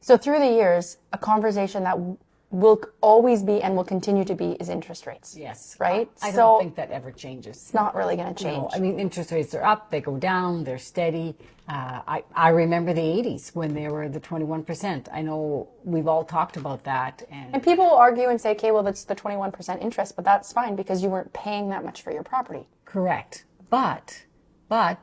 So through the years, a conversation that will always be and will continue to be is interest rates. Yes. Right? I don't think that ever changes. It's not really going to change. No, I mean, interest rates are up, they go down, they're steady. I remember the 80s when they were the 21%. I know we've all talked about that. And people will argue and say, okay, well, that's the 21% interest, but that's fine because you weren't paying that much for your property. Correct. But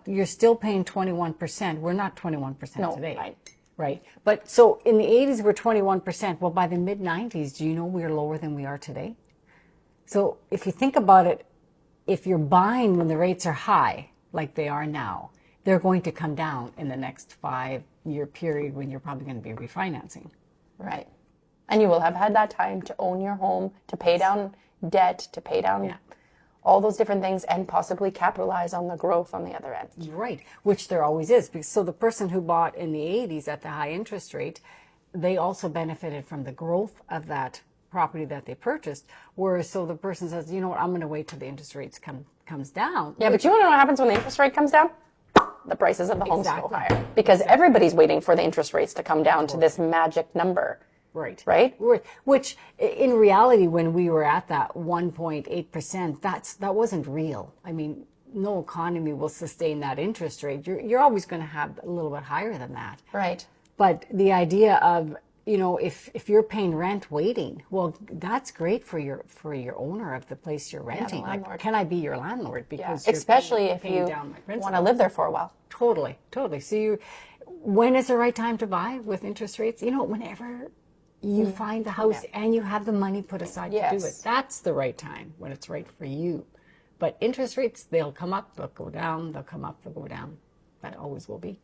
you're still paying 21%. We're not 21% today. Right. But so in the 80s, we're 21%. Well, by the mid 90s, do you know we're lower than we are today? So if you think about it, if you're buying when the rates are high, like they are now, they're going to come down in the next 5-year period when you're probably going to be refinancing. Right. And you will have had that time to own your home, to pay down debt, to pay down all those different things, and possibly capitalize on the growth on the other end. Right, which there always is. So the person who bought in the 80s at the high interest rate, they also benefited from the growth of that property that they purchased. Whereas, so the person says, you know what, I'm going to wait till the interest rates comes down. Yeah, but you want to know what happens when the interest rate comes down? The prices of the homes go higher. Because everybody's waiting for the interest rates to come down to this magic number. Right. Right? Which, in reality, when we were at that 1.8%, that wasn't real. I mean, no economy will sustain that interest rate. You're always going to have a little bit higher than that. Right. But the idea of, you know, if you're paying rent waiting, well, that's great for your owner of the place you're renting. Like, can I be your landlord? Because especially if you want to live there for a while. Totally. So when is the right time to buy with interest rates? You know, whenever you find the house and you have the money put aside to do it. That's the right time, when it's right for you. But interest rates, they'll come up, they'll go down, they'll come up, they'll go down. That always will be.